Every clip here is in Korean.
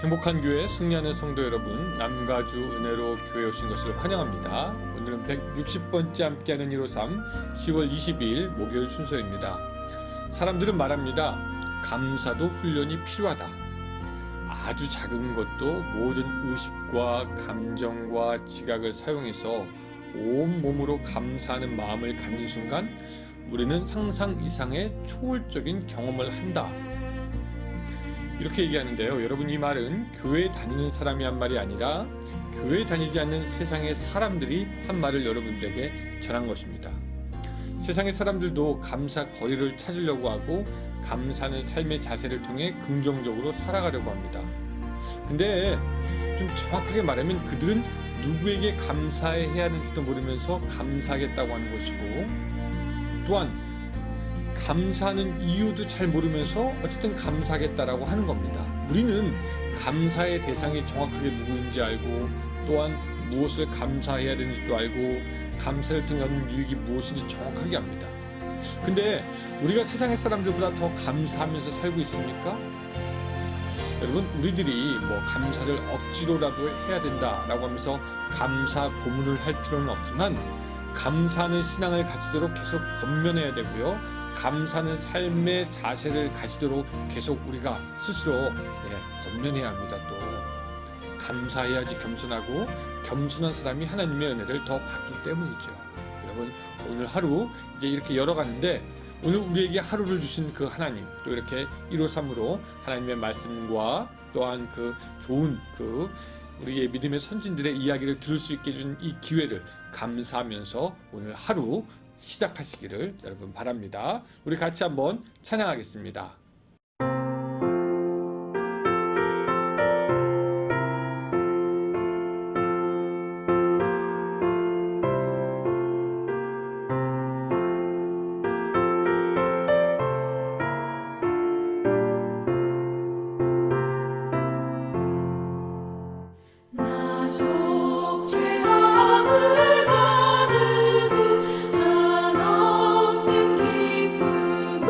행복한 교회 승리하는 성도 여러분, 남가주 은혜로 교회 오신 것을 환영합니다. 오늘은 160번째 함께하는 153 10월 22일 목요일 순서입니다. 사람들은 말합니다. 감사도 훈련이 필요하다. 아주 작은 것도 모든 의식과 감정과 지각을 사용해서 온몸으로 감사하는 마음을 갖는 순간 우리는 상상 이상의 초월적인 경험을 한다. 이렇게 얘기하는데요. 여러분, 이 말은 교회 다니는 사람이 한 말이 아니라 교회 다니지 않는 세상의 사람들이 한 말을 여러분들에게 전한 것입니다. 세상의 사람들도 감사 거리를 찾으려고 하고 감사하는 삶의 자세를 통해 긍정적으로 살아가려고 합니다. 근데 좀 정확하게 말하면 그들은 누구에게 감사해야 하는지도 모르면서 감사하겠다고 하는 것이고, 또한 감사하는 이유도 잘 모르면서 어쨌든 감사하겠다라고 하는 겁니다. 우리는 감사의 대상이 정확하게 누구인지 알고, 또한 무엇을 감사해야 되는지도 알고, 감사를 통해 얻는 유익이 무엇인지 정확하게 압니다. 근데 우리가 세상의 사람들보다 더 감사하면서 살고 있습니까? 여러분, 우리들이 감사를 억지로라도 해야 된다라고 하면서 감사 고문을 할 필요는 없지만, 감사하는 신앙을 가지도록 계속 권면해야 되고요. 감사하는 삶의 자세를 가지도록 계속 우리가 스스로 권면해야 합니다. 또 감사해야지 겸손하고, 겸손한 사람이 하나님의 은혜를 더 받기 때문이죠. 여러분, 오늘 하루 이제 이렇게 열어가는데, 오늘 우리에게 하루를 주신 그 하나님, 또 이렇게 153으로 하나님의 말씀과 또한 그 좋은 우리의 믿음의 선진들의 이야기를 들을 수 있게 해준 이 기회를 감사하면서 오늘 하루 시작하시기를 여러분 바랍니다. 우리 같이 한번 찬양하겠습니다. 한없는 기쁨을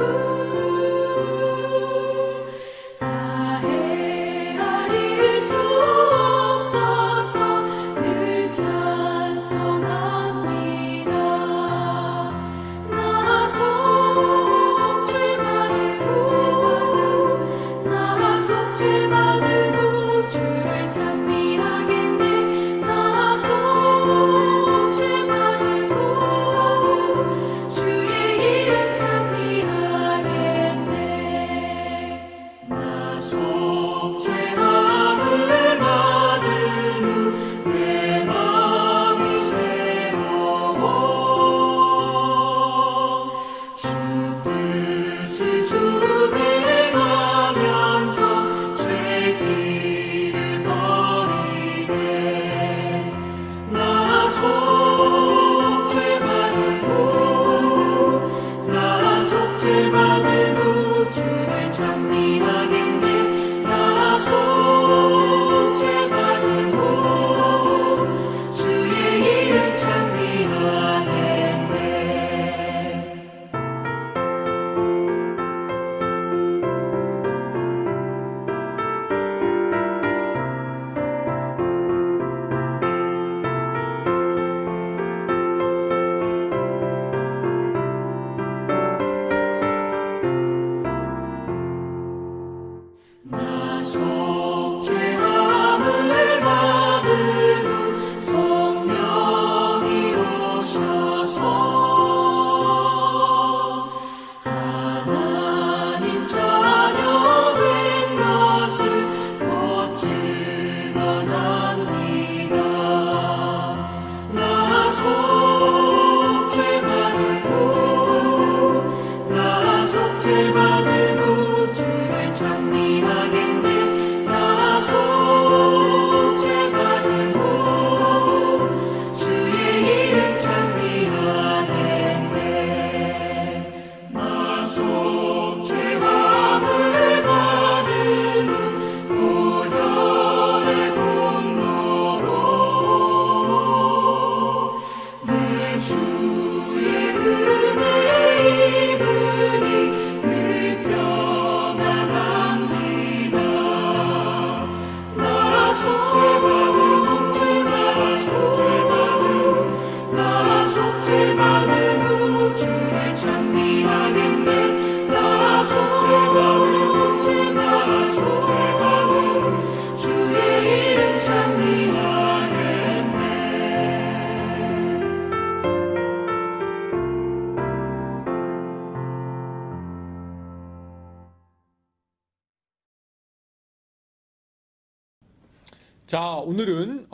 자, 오늘은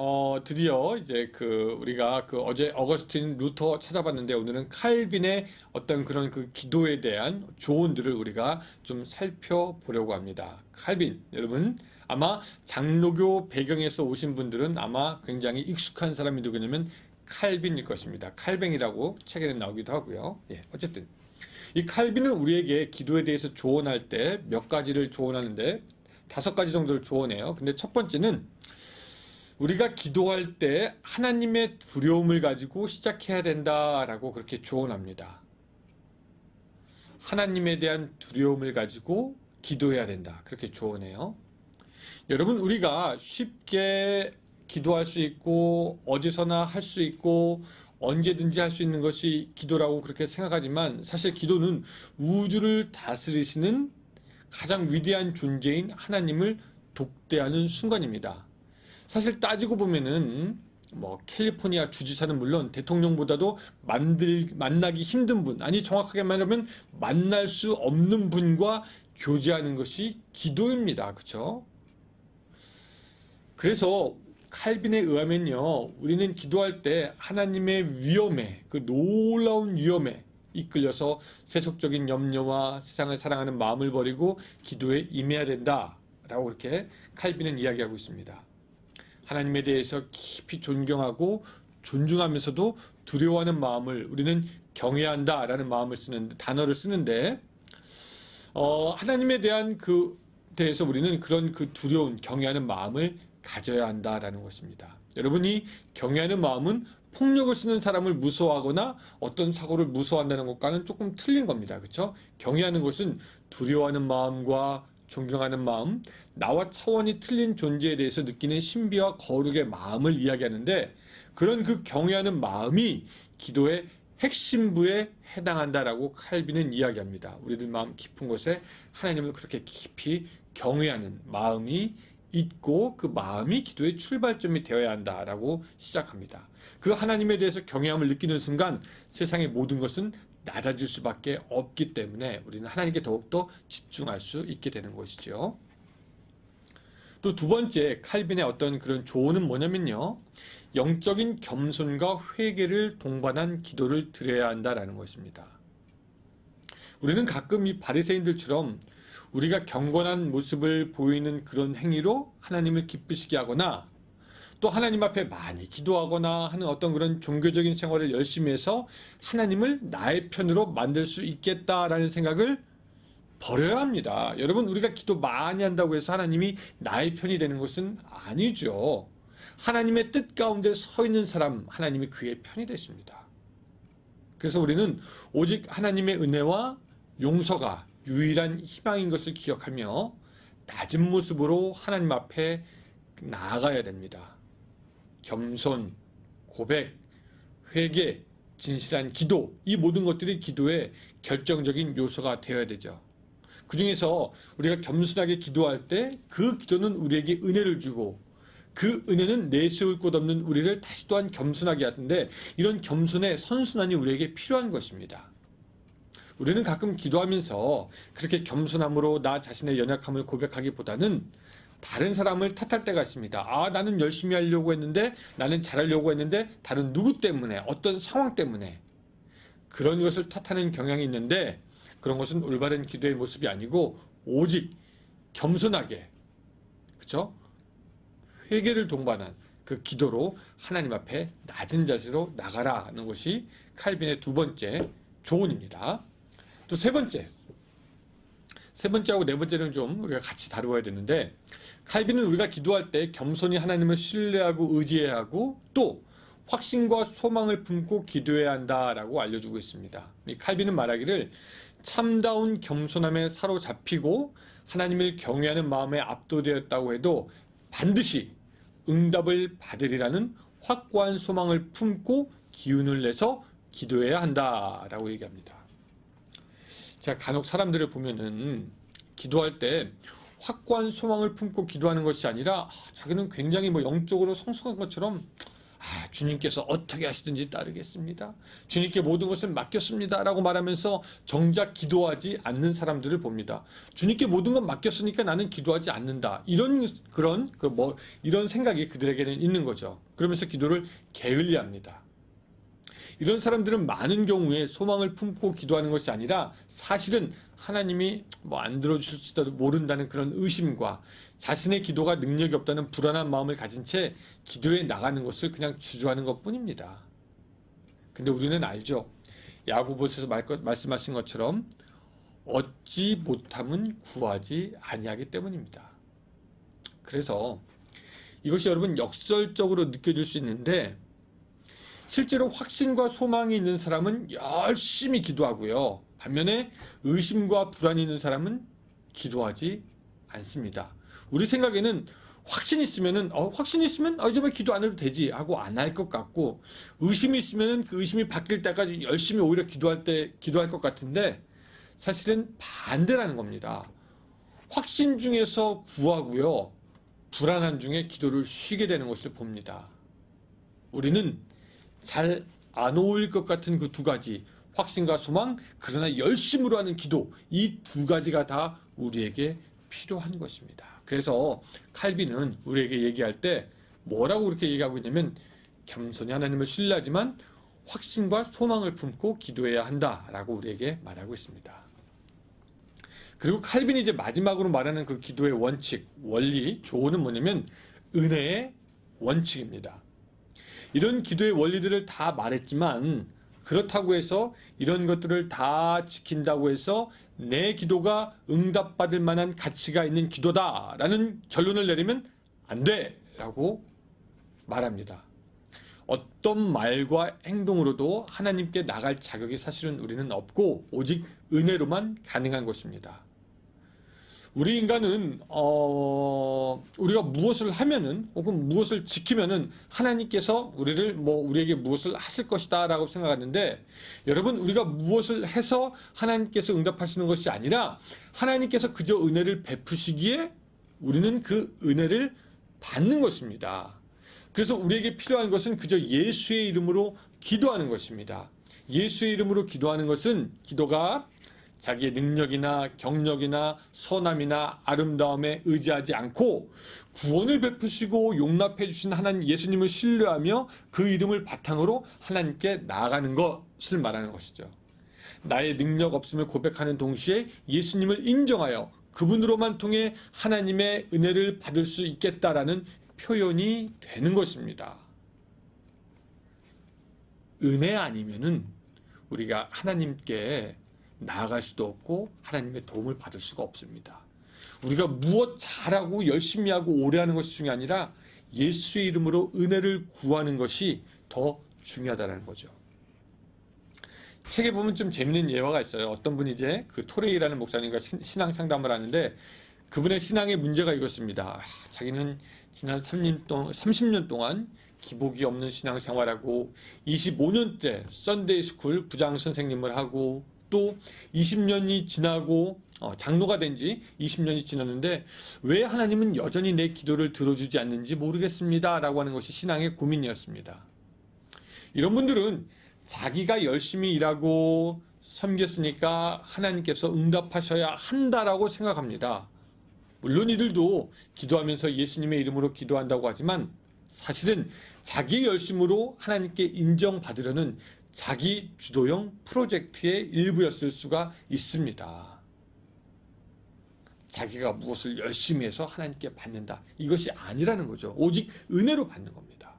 드디어 이제 우리가 어제 어거스틴 루터 찾아봤는데, 오늘은 칼빈의 어떤 그런 그 기도에 대한 조언들을 우리가 좀 살펴보려고 합니다. 칼빈, 여러분 아마 장로교 배경에서 오신 분들은 아마 굉장히 익숙한 사람이 누구냐면 칼빈일 것입니다. 칼뱅이라고 책에는 나오기도 하고요. 예, 어쨌든 이 칼빈은 우리에게 기도에 대해서 조언할 때 몇 가지를 조언하는데 5가지 정도를 조언해요. 근데 첫 번째는 우리가 기도할 때 하나님의 두려움을 가지고 시작해야 된다라고 그렇게 조언합니다. 하나님에 대한 두려움을 가지고 기도해야 된다. 그렇게 조언해요. 여러분, 우리가 쉽게 기도할 수 있고 어디서나 할 수 있고 언제든지 할 수 있는 것이 기도라고 그렇게 생각하지만, 사실 기도는 우주를 다스리시는 가장 위대한 존재인 하나님을 독대하는 순간입니다. 사실 따지고 보면은 캘리포니아 주지사는 물론 대통령보다도 만나기 힘든 분, 아니 정확하게 말하면 만날 수 없는 분과 교제하는 것이 기도입니다. 그렇죠? 그래서 칼빈에 의하면요, 우리는 기도할 때 하나님의 위엄에, 그 놀라운 위엄에 이끌려서 세속적인 염려와 세상을 사랑하는 마음을 버리고 기도에 임해야 된다라고 그렇게 칼빈은 이야기하고 있습니다. 하나님에 대해서 깊이 존경하고 존중하면서도 두려워하는 마음을 우리는 경외해야 한다라는 단어를 쓰는데, 하나님에 대한 대해서 우리는 그런 두려운 경외하는 마음을 가져야 한다라는 것입니다. 여러분이 경외하는 마음은 폭력을 쓰는 사람을 무서워하거나 어떤 사고를 무서워한다는 것과는 조금 틀린 겁니다. 그렇죠? 경외하는 것은 두려워하는 마음과 존경하는 마음, 나와 차원이 틀린 존재에 대해서 느끼는 신비와 거룩의 마음을 이야기하는데, 그런 경외하는 마음이 기도의 핵심부에 해당한다라고 칼빈은 이야기합니다. 우리들 마음 깊은 곳에 하나님을 그렇게 깊이 경외하는 마음이 있고, 그 마음이 기도의 출발점이 되어야 한다라고 시작합니다. 그 하나님에 대해서 경외함을 느끼는 순간 세상의 모든 것은 낮아질 수밖에 없기 때문에 우리는 하나님께 더욱더 집중할 수 있게 되는 것이죠. 또 두 번째, 칼빈의 어떤 그런 조언은 뭐냐면요, 영적인 겸손과 회개를 동반한 기도를 드려야 한다라는 것입니다. 우리는 가끔 이 바리새인들처럼 우리가 경건한 모습을 보이는 그런 행위로 하나님을 기쁘시게 하거나, 또 하나님 앞에 많이 기도하거나 하는 어떤 그런 종교적인 생활을 열심히 해서 하나님을 나의 편으로 만들 수 있겠다라는 생각을 버려야 합니다. 여러분, 우리가 기도 많이 한다고 해서 하나님이 나의 편이 되는 것은 아니죠. 하나님의 뜻 가운데 서 있는 사람, 하나님이 그의 편이 되십니다. 그래서 우리는 오직 하나님의 은혜와 용서가 유일한 희망인 것을 기억하며 낮은 모습으로 하나님 앞에 나아가야 됩니다. 겸손, 고백, 회개, 진실한 기도, 이 모든 것들이 기도의 결정적인 요소가 되어야 되죠. 그 중에서 우리가 겸손하게 기도할 때 그 기도는 우리에게 은혜를 주고, 그 은혜는 내세울 곳 없는 우리를 다시 또한 겸손하게 하는데, 이런 겸손의 선순환이 우리에게 필요한 것입니다. 우리는 가끔 기도하면서 그렇게 겸손함으로 나 자신의 연약함을 고백하기보다는 다른 사람을 탓할 때가 있습니다. 나는 열심히 하려고 했는데, 나는 잘하려고 했는데 다른 누구 때문에, 어떤 상황 때문에, 그런 것을 탓하는 경향이 있는데, 그런 것은 올바른 기도의 모습이 아니고 오직 겸손하게, 그렇죠? 회개를 동반한 그 기도로 하나님 앞에 낮은 자세로 나가라는 것이 칼빈의 두 번째 조언입니다. 또 세 번째하고 네 번째는 좀 우리가 같이 다루어야 되는데, 칼빈은 우리가 기도할 때 겸손히 하나님을 신뢰하고 의지해야 하고, 또 확신과 소망을 품고 기도해야 한다라고 알려주고 있습니다. 이 칼빈은 말하기를 참다운 겸손함에 사로잡히고 하나님을 경외하는 마음에 압도되었다고 해도 반드시 응답을 받으리라는 확고한 소망을 품고 기운을 내서 기도해야 한다라고 얘기합니다. 제가 간혹 사람들을 보면은 기도할 때 확고한 소망을 품고 기도하는 것이 아니라 자기는 굉장히 영적으로 성숙한 것처럼 주님께서 어떻게 하시든지 따르겠습니다. 주님께 모든 것을 맡겼습니다. 라고 말하면서 정작 기도하지 않는 사람들을 봅니다. 주님께 모든 것 맡겼으니까 나는 기도하지 않는다. 이런 생각이 그들에게는 있는 거죠. 그러면서 기도를 게을리합니다. 이런 사람들은 많은 경우에 소망을 품고 기도하는 것이 아니라 사실은 하나님이 안 들어주실지도 모른다는 그런 의심과 자신의 기도가 능력이 없다는 불안한 마음을 가진 채 기도에 나가는 것을 그냥 주저하는 것뿐입니다. 근데 우리는 알죠. 야고보서에서 말씀하신 것처럼 얻지 못함은 구하지 아니하기 때문입니다. 그래서 이것이 여러분 역설적으로 느껴질 수 있는데 실제로 확신과 소망이 있는 사람은 열심히 기도하고요. 반면에 의심과 불안이 있는 사람은 기도하지 않습니다. 우리 생각에는 확신이 있으면 이제 뭐 기도 안 해도 되지 하고 안 할 것 같고, 의심이 있으면 그 의심이 바뀔 때까지 열심히 오히려 기도할 것 같은데 사실은 반대라는 겁니다. 확신 중에서 구하고요. 불안한 중에 기도를 쉬게 되는 것을 봅니다. 우리는 잘 안 어울릴 것 같은 그 두 가지, 확신과 소망, 그러나 열심으로 하는 기도, 이 두 가지가 다 우리에게 필요한 것입니다. 그래서 칼빈은 우리에게 얘기할 때 뭐라고 그렇게 얘기하고 있냐면, 겸손히 하나님을 신뢰하지만 확신과 소망을 품고 기도해야 한다라고 우리에게 말하고 있습니다. 그리고 칼빈이 이제 마지막으로 말하는 그 기도의 원칙, 원리, 조언은 뭐냐면 은혜의 원칙입니다. 이런 기도의 원리들을 다 말했지만 그렇다고 해서 이런 것들을 다 지킨다고 해서 내 기도가 응답받을 만한 가치가 있는 기도다라는 결론을 내리면 안 돼라고 말합니다. 어떤 말과 행동으로도 하나님께 나갈 자격이 사실은 우리는 없고 오직 은혜로만 가능한 것입니다. 우리 인간은 우리가 무엇을 하면은 혹은 무엇을 지키면은 하나님께서 우리에게 무엇을 하실 것이다라고 생각하는데, 여러분, 우리가 무엇을 해서 하나님께서 응답하시는 것이 아니라 하나님께서 그저 은혜를 베푸시기에 우리는 그 은혜를 받는 것입니다. 그래서 우리에게 필요한 것은 그저 예수의 이름으로 기도하는 것입니다. 예수의 이름으로 기도하는 것은 기도가 자기의 능력이나 경력이나 선함이나 아름다움에 의지하지 않고 구원을 베푸시고 용납해 주신 하나님 예수님을 신뢰하며 그 이름을 바탕으로 하나님께 나아가는 것을 말하는 것이죠. 나의 능력 없음을 고백하는 동시에 예수님을 인정하여 그분으로만 통해 하나님의 은혜를 받을 수 있겠다라는 표현이 되는 것입니다. 은혜 아니면은 우리가 하나님께 나아갈 수도 없고 하나님의 도움을 받을 수가 없습니다. 우리가 무엇 잘하고 열심히 하고 오래 하는 것이 중요한 게 아니라 예수의 이름으로 은혜를 구하는 것이 더 중요하다는 거죠. 책에 보면 좀 재밌는 예화가 있어요. 어떤 분이 이제 그 토레이라는 목사님과 신앙 상담을 하는데 그분의 신앙의 문제가 이것입니다. 자기는 지난 30년 동안 기복이 없는 신앙생활하고 25년째 썬데이 스쿨 부장 선생님을 하고 또 20년이 지나고 장로가 된 지 20년이 지났는데 왜 하나님은 여전히 내 기도를 들어주지 않는지 모르겠습니다 라고 하는 것이 신앙의 고민이었습니다. 이런 분들은 자기가 열심히 일하고 섬겼으니까 하나님께서 응답하셔야 한다라고 생각합니다. 물론 이들도 기도하면서 예수님의 이름으로 기도한다고 하지만 사실은 자기 열심으로 하나님께 인정받으려는 자기 주도형 프로젝트의 일부였을 수가 있습니다. 자기가 무엇을 열심히 해서 하나님께 받는다. 이것이 아니라는 거죠. 오직 은혜로 받는 겁니다.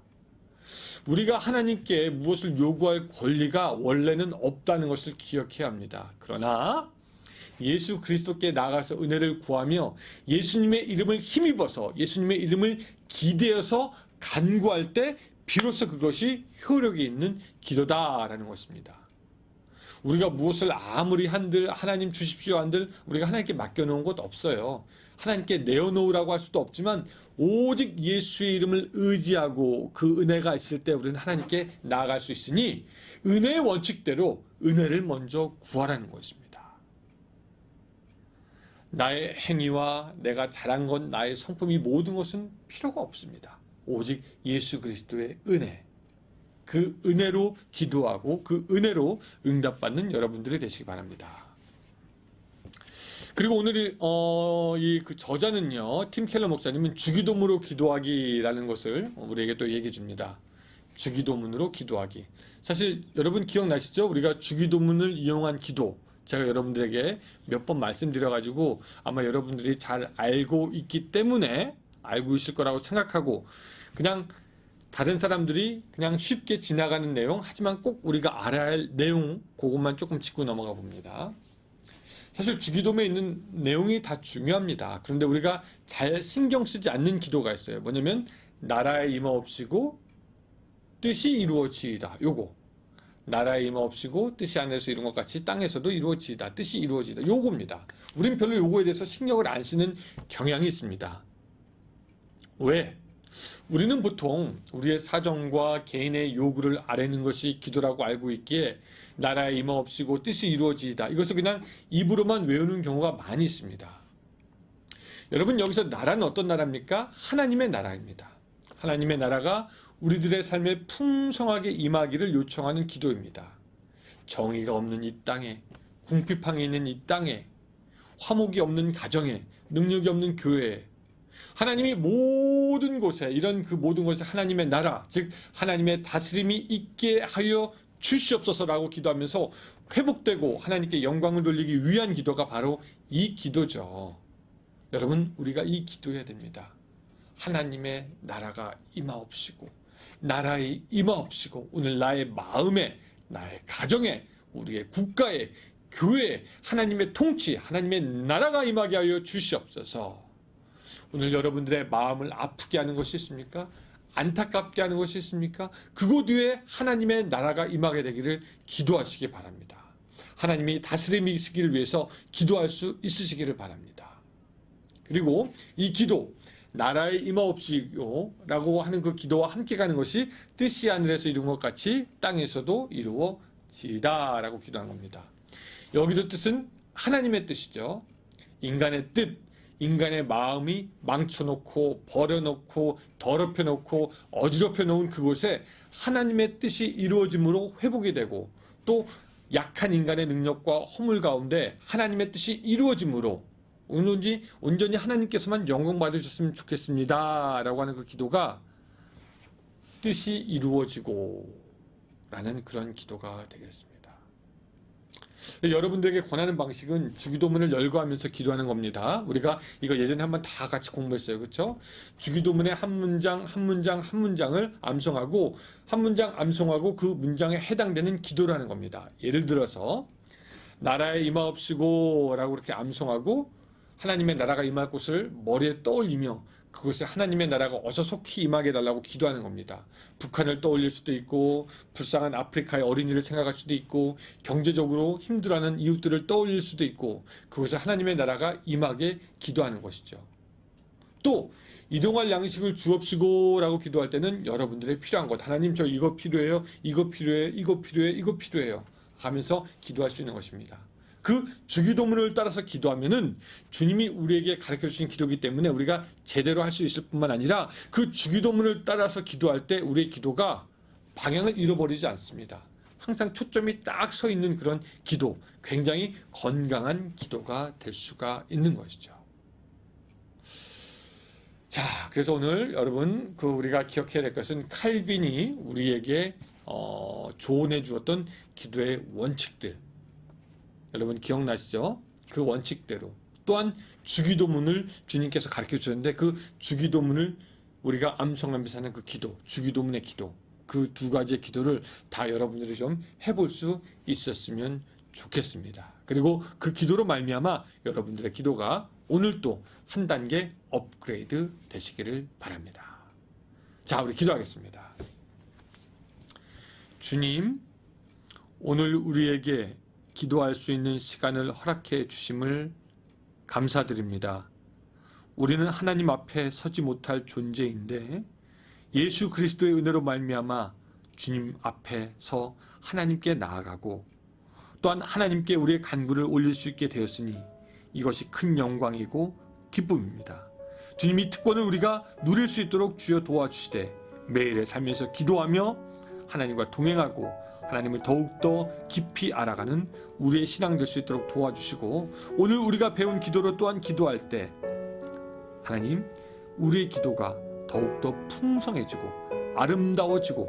우리가 하나님께 무엇을 요구할 권리가 원래는 없다는 것을 기억해야 합니다. 그러나 예수 그리스도께 나아가서 은혜를 구하며 예수님의 이름을 힘입어서 예수님의 이름을 기대어서 간구할 때 비로소 그것이 효력이 있는 기도다라는 것입니다. 우리가 무엇을 아무리 한들 하나님 주십시오 한들 우리가 하나님께 맡겨놓은 것 없어요. 하나님께 내어놓으라고 할 수도 없지만 오직 예수의 이름을 의지하고 그 은혜가 있을 때 우리는 하나님께 나아갈 수 있으니 은혜의 원칙대로 은혜를 먼저 구하라는 것입니다. 나의 행위와 내가 잘한 것, 나의 성품이 모든 것은 필요가 없습니다. 오직 예수 그리스도의 은혜, 그 은혜로 기도하고 그 은혜로 응답받는 여러분들이 되시기 바랍니다. 그리고 오늘 그 저자는요, 팀 켈러 목사님은 주기도문으로 기도하기라는 것을 우리에게 또 얘기해 줍니다. 주기도문으로 기도하기. 사실 여러분 기억나시죠? 우리가 주기도문을 이용한 기도, 제가 여러분들에게 몇 번 말씀드려가지고 아마 여러분들이 잘 알고 있기 때문에 알고 있을 거라고 생각하고, 그냥 다른 사람들이 그냥 쉽게 지나가는 내용, 하지만 꼭 우리가 알아야 할 내용, 그것만 조금 짚고 넘어가 봅니다. 사실 주기도문에 있는 내용이 다 중요합니다. 그런데 우리가 잘 신경 쓰지 않는 기도가 있어요. 뭐냐면 나라에 임하옵시고 뜻이 이루어지이다. 요거. 나라에 임하옵시고 뜻이 하늘에서 이룬 것 같이 땅에서도 이루어지이다. 뜻이 이루어지이다. 요겁니다. 우린 별로 요거에 대해서 신경을 안 쓰는 경향이 있습니다. 왜? 우리는 보통 우리의 사정과 개인의 요구를 아뢰는 것이 기도라고 알고 있기에 나라에 임하옵시고 뜻이 이루어지이다. 이것을 그냥 입으로만 외우는 경우가 많이 있습니다. 여러분, 여기서 나라는 어떤 나라입니까? 하나님의 나라입니다. 하나님의 나라가 우리들의 삶에 풍성하게 임하기를 요청하는 기도입니다. 정의가 없는 이 땅에, 궁핍함이 있는 이 땅에, 화목이 없는 가정에, 능력이 없는 교회에, 하나님이 모든 곳에, 이런 그 모든 곳에 하나님의 나라, 즉 하나님의 다스림이 있게 하여 주시옵소서라고 기도하면서 회복되고 하나님께 영광을 돌리기 위한 기도가 바로 이 기도죠. 여러분, 우리가 이 기도해야 됩니다. 하나님의 나라가 임하옵시고, 나라에 임하옵시고, 오늘 나의 마음에, 나의 가정에, 우리의 국가에, 교회에 하나님의 통치, 하나님의 나라가 임하게 하여 주시옵소서. 오늘 여러분들의 마음을 아프게 하는 것이 있습니까? 안타깝게 하는 것이 있습니까? 그곳 위에 하나님의 나라가 임하게 되기를 기도하시기 바랍니다. 하나님이 다스림이 있기를 위해서 기도할 수 있으시기를 바랍니다. 그리고 이 기도, 나라에 임하옵시고 라고 하는 그 기도와 함께 가는 것이 뜻이 하늘에서 이룬 것 같이 땅에서도 이루어지이다 라고 기도하는 겁니다. 여기도 뜻은 하나님의 뜻이죠. 인간의 뜻, 인간의 마음이 망쳐놓고 버려놓고 더럽혀놓고 어지럽혀놓은 그곳에 하나님의 뜻이 이루어짐으로 회복이 되고, 또 약한 인간의 능력과 허물 가운데 하나님의 뜻이 이루어짐으로 온전히 하나님께서만 영광 받으셨으면 좋겠습니다 라고 하는 그 기도가 뜻이 이루어지고 라는 그런 기도가 되겠습니다. 여러분들에게 권하는 방식은 주기도문을 열거하면서 기도하는 겁니다. 우리가 이거 예전에 한번 다 같이 공부했어요. 그렇죠? 주기도문의 한 문장 한 문장 한 문장을 암송하고, 한 문장 암송하고 그 문장에 해당되는 기도를 하는 겁니다. 예를 들어서 나라에 임하옵시고 라고 이렇게 암송하고 하나님의 나라가 임할 곳을 머리에 떠올리며 그곳에 하나님의 나라가 어서 속히 임하게 해달라고 기도하는 겁니다. 북한을 떠올릴 수도 있고, 불쌍한 아프리카의 어린이를 생각할 수도 있고, 경제적으로 힘들어하는 이웃들을 떠올릴 수도 있고, 그곳에 하나님의 나라가 임하게 기도하는 것이죠. 또 일용할 양식을 주옵시고 라고 기도할 때는 여러분들의 필요한 것, 하나님 저 이거 필요해요, 이거 필요해요, 이거 필요해요, 이거 필요해요 하면서 기도할 수 있는 것입니다. 그 주기도문을 따라서 기도하면은 주님이 우리에게 가르쳐 주신 기도이기 때문에 우리가 제대로 할 수 있을 뿐만 아니라, 그 주기도문을 따라서 기도할 때 우리의 기도가 방향을 잃어버리지 않습니다. 항상 초점이 딱 서 있는 그런 기도, 굉장히 건강한 기도가 될 수가 있는 것이죠. 자, 그래서 오늘 여러분 우리가 기억해야 될 것은 칼빈이 우리에게 조언해 주었던 기도의 원칙들, 여러분 기억나시죠? 그 원칙대로, 또한 주기도문을 주님께서 가르쳐 주셨는데 그 주기도문을 우리가 암송하면서 하는 그 기도, 주기도문의 기도, 그 두 가지의 기도를 다 여러분들이 좀 해볼 수 있었으면 좋겠습니다. 그리고 그 기도로 말미암아 여러분들의 기도가 오늘 또 한 단계 업그레이드 되시기를 바랍니다. 자, 우리 기도하겠습니다. 주님, 오늘 우리에게 기도할 수 있는 시간을 허락해 주심을 감사드립니다. 우리는 하나님 앞에 서지 못할 존재인데 예수 그리스도의 은혜로 말미암아 주님 앞에서 하나님께 나아가고, 또한 하나님께 우리의 간구를 올릴 수 있게 되었으니 이것이 큰 영광이고 기쁨입니다. 주님이 특권을 우리가 누릴 수 있도록 주여 도와주시되 매일의 삶에서 기도하며 하나님과 동행하고 하나님을 더욱더 깊이 알아가는 우리의 신앙 될 수 있도록 도와주시고, 오늘 우리가 배운 기도로 또한 기도할 때 하나님, 우리의 기도가 더욱더 풍성해지고 아름다워지고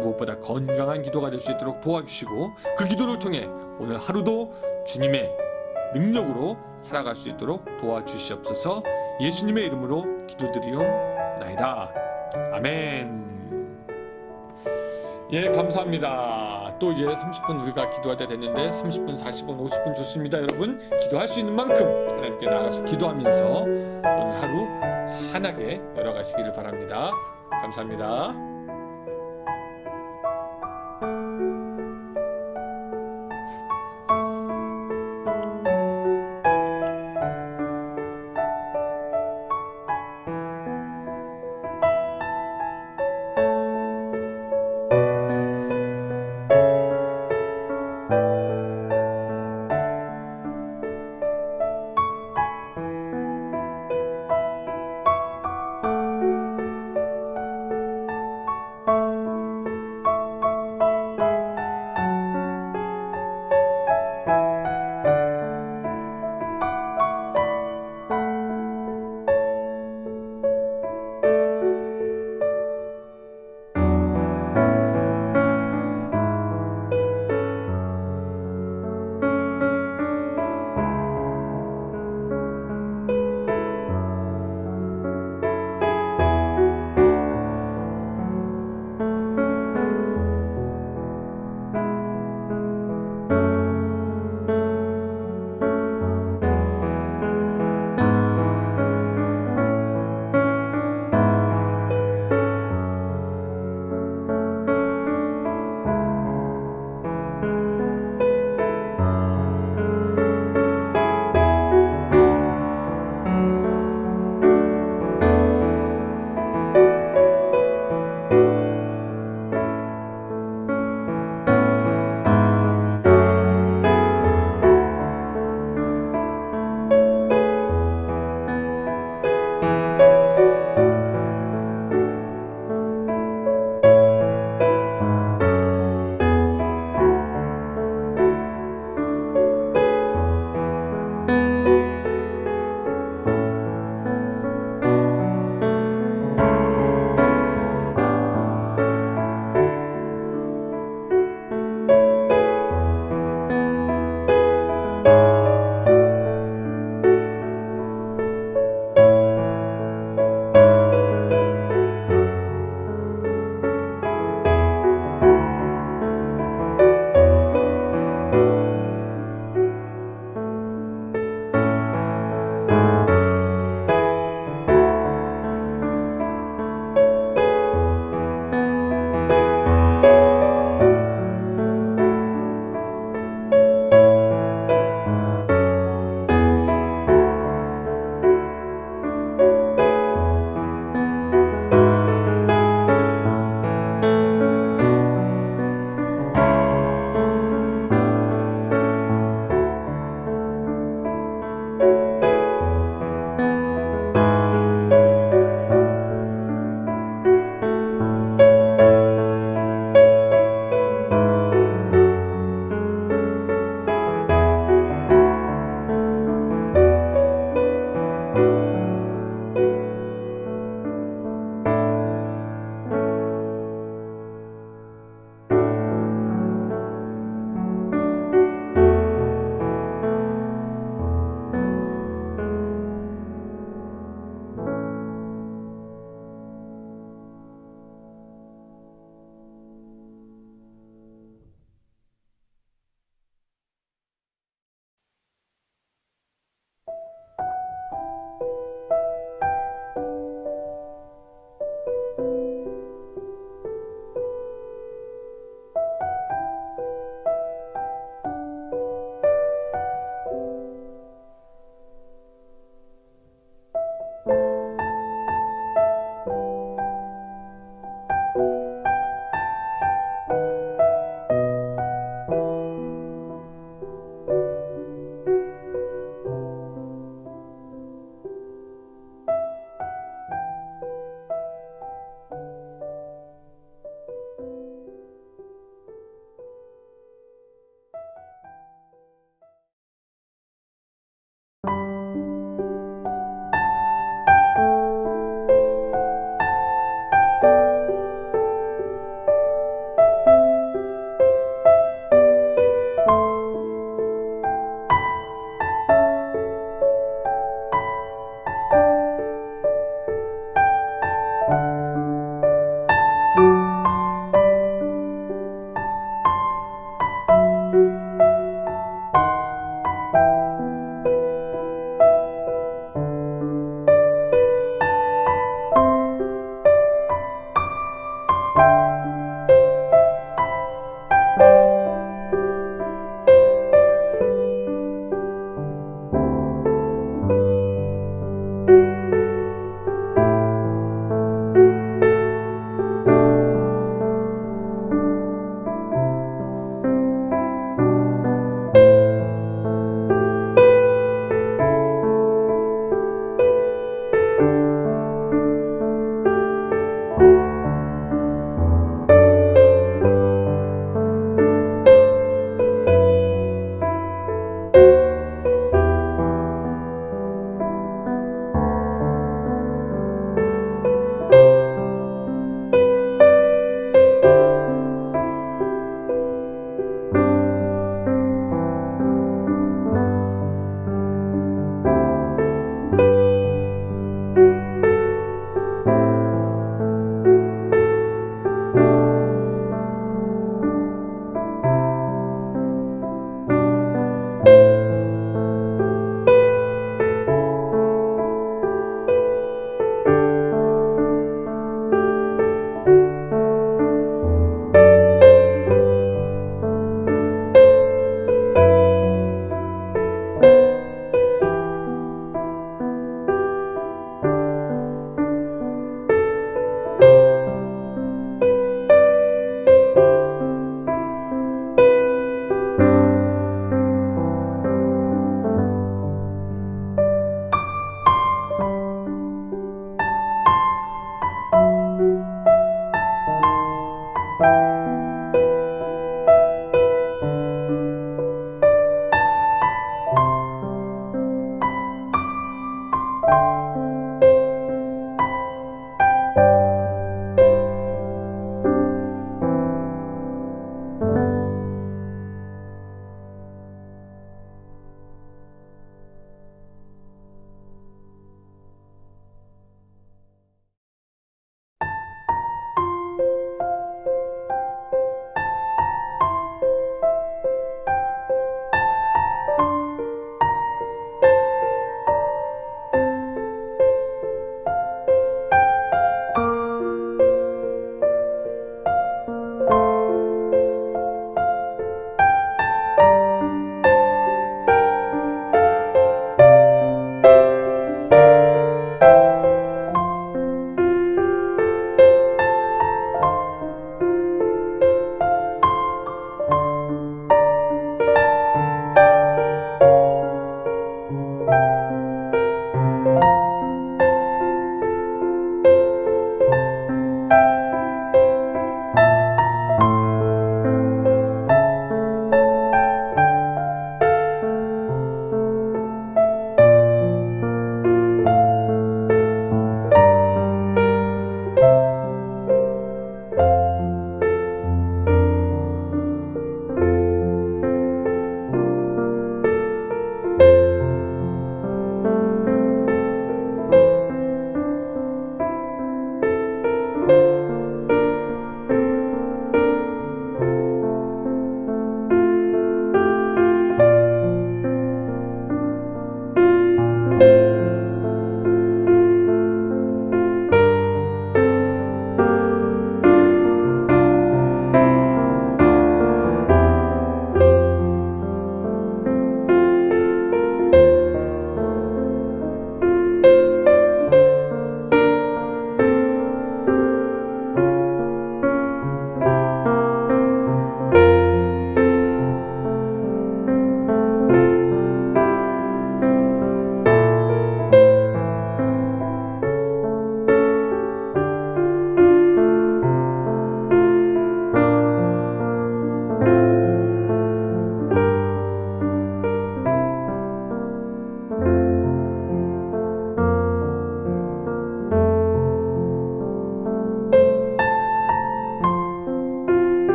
무엇보다 건강한 기도가 될 수 있도록 도와주시고, 그 기도를 통해 오늘 하루도 주님의 능력으로 살아갈 수 있도록 도와주시옵소서. 예수님의 이름으로 기도드리옵나이다. 아멘. 예, 감사합니다. 또 이제 30분 우리가 기도할 때 됐는데 30분, 40분, 50분 좋습니다. 여러분, 기도할 수 있는 만큼 하나님께 나가서 기도하면서 오늘 하루 환하게 열어가시기를 바랍니다. 감사합니다.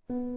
네.